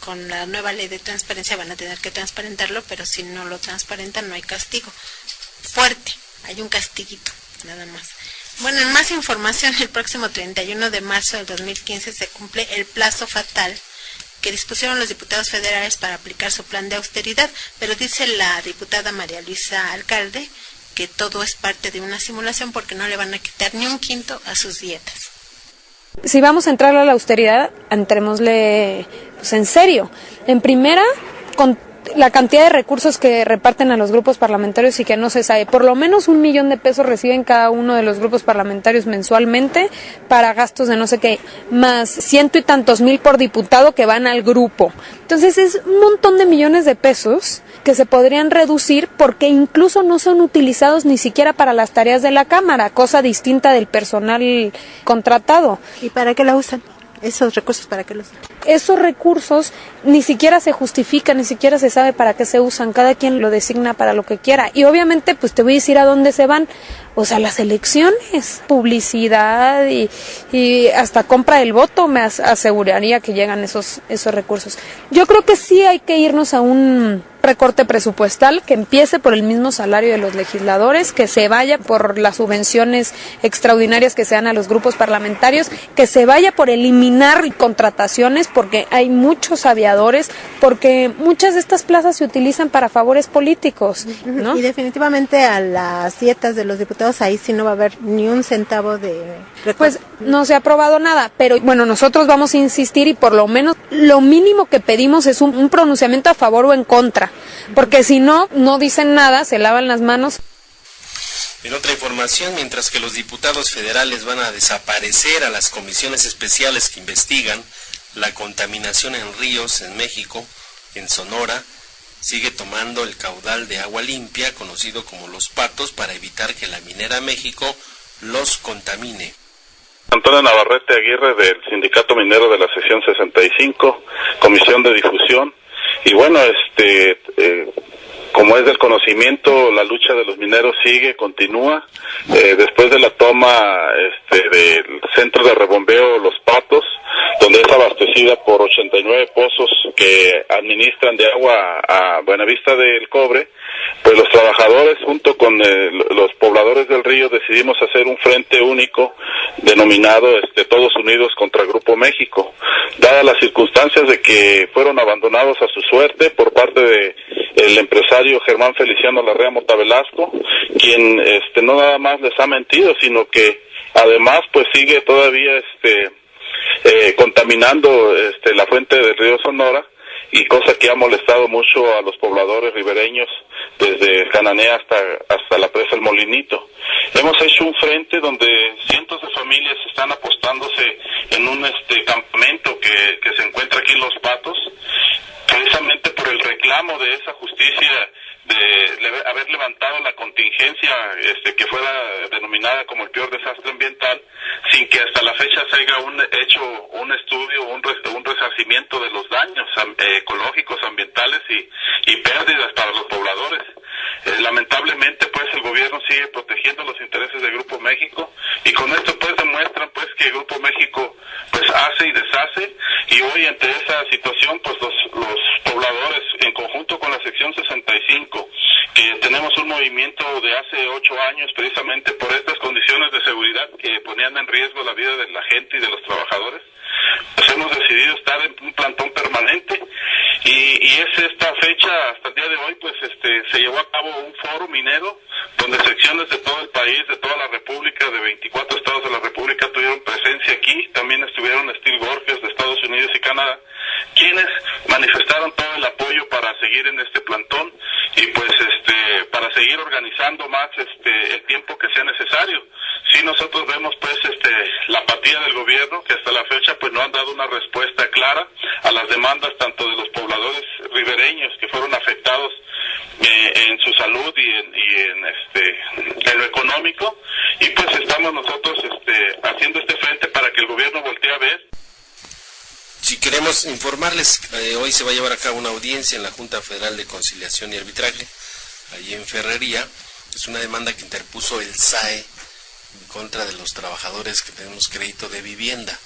con la nueva ley de transparencia, van a tener que transparentarlo, pero si no lo transparentan no hay castigo fuerte, hay un castiguito, nada más. Bueno, en más información, el próximo 31 de marzo del 2015 se cumple el plazo fatal que dispusieron los diputados federales para aplicar su plan de austeridad, pero dice la diputada María Luisa Alcalde que todo es parte de una simulación porque no le van a quitar ni un quinto a sus dietas. Si vamos a entrar a la austeridad, entrémosle pues, en serio. En primera, con la cantidad de recursos que reparten a los grupos parlamentarios y que no se sabe. Por lo menos 1 millón de pesos reciben cada uno de los grupos parlamentarios mensualmente para gastos de no sé qué, más 100 y tantos mil por diputado que van al grupo. Entonces es un montón de millones de pesos que se podrían reducir porque incluso no son utilizados ni siquiera para las tareas de la Cámara, cosa distinta del personal contratado. ¿Y para qué la usan? ¿Esos recursos para qué los usan? Esos recursos ni siquiera se justifican, ni siquiera se sabe para qué se usan, cada quien lo designa para lo que quiera. Y obviamente, pues te voy a decir a dónde se van, o sea, las elecciones, publicidad y hasta compra del voto, me aseguraría que llegan esos recursos. Yo creo que sí hay que irnos a un recorte presupuestal que empiece por el mismo salario de los legisladores, que se vaya por las subvenciones extraordinarias que se dan a los grupos parlamentarios, que se vaya por eliminar contrataciones porque hay muchos aviadores, porque muchas de estas plazas se utilizan para favores políticos, ¿no? Y definitivamente a las dietas de los diputados ahí sí no va a haber ni un centavo de recorte. Pues no se ha aprobado nada, pero bueno, nosotros vamos a insistir y por lo menos lo mínimo que pedimos es un pronunciamiento a favor o en contra, porque si no, no dicen nada, se lavan las manos. En otra información, mientras que los diputados federales van a desaparecer a las comisiones especiales que investigan la contaminación en ríos en México, en Sonora, sigue tomando el caudal de agua limpia, conocido como Los Patos, para evitar que la Minera México los contamine. Antonio Navarrete Aguirre, del Sindicato Minero de la Sección 65, Comisión de Difusión. Y bueno, como es del conocimiento, la lucha de los mineros continúa. Después de la toma del centro de rebombeo Los Patos, donde es abastecida por 89 pozos que administran de agua a Buenavista del Cobre, pues los trabajadores junto con los pobladores del río decidimos hacer un frente único denominado Todos Unidos contra Grupo México, dadas las circunstancias de que fueron abandonados a su suerte por parte de el empresario Germán Feliciano Larrea Mota Velasco, quien no nada más les ha mentido, sino que además pues sigue todavía contaminando la fuente del río Sonora, y cosa que ha molestado mucho a los pobladores ribereños desde Cananea hasta la presa El Molinito. Hemos hecho un frente donde cientos de familias están apostándose en un campamento que se encuentra aquí en Los Patos, precisamente por el reclamo de esa justicia de haber levantado la contingencia que fuera denominada como el peor desastre ambiental, sin que hasta la fecha se haya hecho un estudio, un resarcimiento de los daños ecológicos, ambientales y pérdidas para los pobladores. Lamentablemente, pues, el gobierno sigue protegiendo los intereses de Grupo México, y con esto pues demuestran pues que Grupo México pues hace y deshace, y hoy ante esa situación pues los pobladores, en conjunto con la sección 65, que tenemos un movimiento de hace 8 años precisamente por estas condiciones de seguridad que ponían en riesgo la vida de la gente y de los trabajadores, pues hemos decidido estar en un plantón permanente, y es esta fecha, hasta el día de hoy, pues se llevó a cabo un foro minero donde secciones de todo el país, de toda la República, de 24 estados de la República tuvieron presencia aquí. También estuvieron Steel Workers de Estados Unidos y Canadá, quienes manifestaron todo el apoyo para seguir en este plantón y pues para seguir organizando más el tiempo que sea necesario. Sí, nosotros vemos pues la apatía del gobierno, que hasta la fecha pues no han dado una respuesta clara a las demandas tanto de los pobladores ribereños que fueron afectados en su salud y en lo económico, y pues estamos nosotros haciendo este frente para que el gobierno voltee a ver. Si queremos informarles, hoy se va a llevar a cabo una audiencia en la Junta Federal de Conciliación y Arbitraje, allí en Ferrería. Es una demanda que interpuso el SAE en contra de los trabajadores que tenemos crédito de vivienda,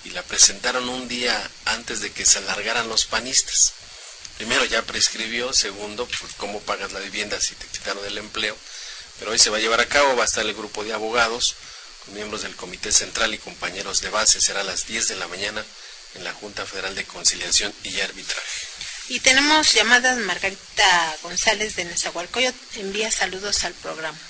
y la presentaron un día antes de que se alargaran los panistas. Primero, ya prescribió; segundo, pues cómo pagas la vivienda si te quitaron el empleo. Pero hoy se va a llevar a cabo, va a estar el grupo de abogados con miembros del Comité Central y compañeros de base. Será a las 10 de la mañana en la Junta Federal de Conciliación y Arbitraje. Y tenemos llamadas. Margarita González de Nezahualcóyotl envía saludos al programa.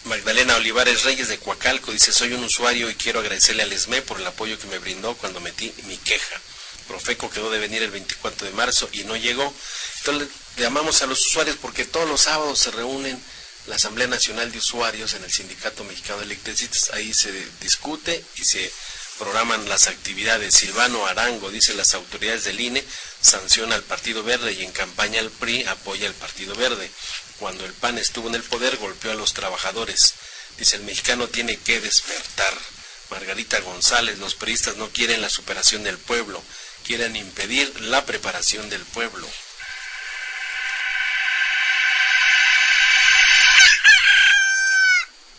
Magdalena Olivares Reyes de Coacalco dice: soy un usuario y quiero agradecerle al ESME por el apoyo que me brindó cuando metí mi queja. Profeco quedó de venir el 24 de marzo y no llegó. Entonces le llamamos a los usuarios porque todos los sábados se reúnen la Asamblea Nacional de Usuarios en el Sindicato Mexicano de Electricistas. Ahí se discute y se programan las actividades. Silvano Arango dice: las autoridades del INE sancionan al Partido Verde y en campaña el PRI apoya al Partido Verde. Cuando el PAN estuvo en el poder golpeó a los trabajadores. Dice: el mexicano tiene que despertar. Margarita González: los priistas no quieren la superación del pueblo, quieren impedir la preparación del pueblo.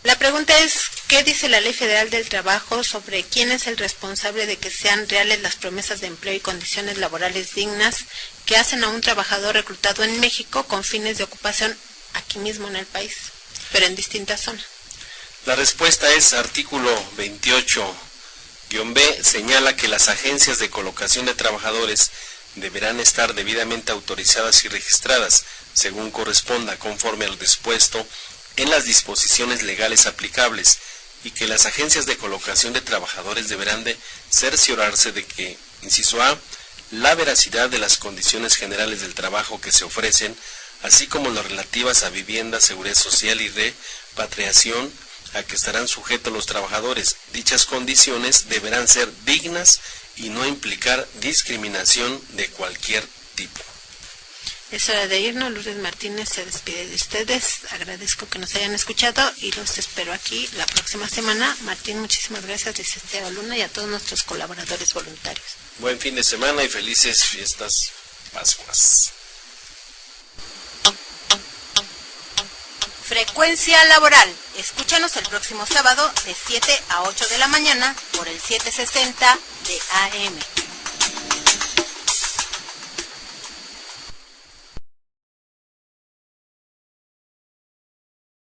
La pregunta es: ¿qué dice la Ley Federal del Trabajo sobre quién es el responsable de que sean reales las promesas de empleo y condiciones laborales dignas que hacen a un trabajador reclutado en México con fines de ocupación aquí mismo en el país, pero en distintas zonas? La respuesta es: artículo 28-B señala que las agencias de colocación de trabajadores deberán estar debidamente autorizadas y registradas, según corresponda, conforme a lo dispuesto en las disposiciones legales aplicables, y que las agencias de colocación de trabajadores deberán de cerciorarse de que, inciso A, la veracidad de las condiciones generales del trabajo que se ofrecen, así como las relativas a vivienda, seguridad social y repatriación a que estarán sujetos los trabajadores. Dichas condiciones deberán ser dignas y no implicar discriminación de cualquier tipo. Es hora de irnos. Lourdes Martínez se despide de ustedes. Agradezco que nos hayan escuchado y los espero aquí la próxima semana. Martín, muchísimas gracias, licenciado Luna, y a todos nuestros colaboradores voluntarios. Buen fin de semana y felices fiestas Pascuas. Frecuencia laboral. Escúchanos el próximo sábado de 7 a 8 de la mañana por el 760 de AM.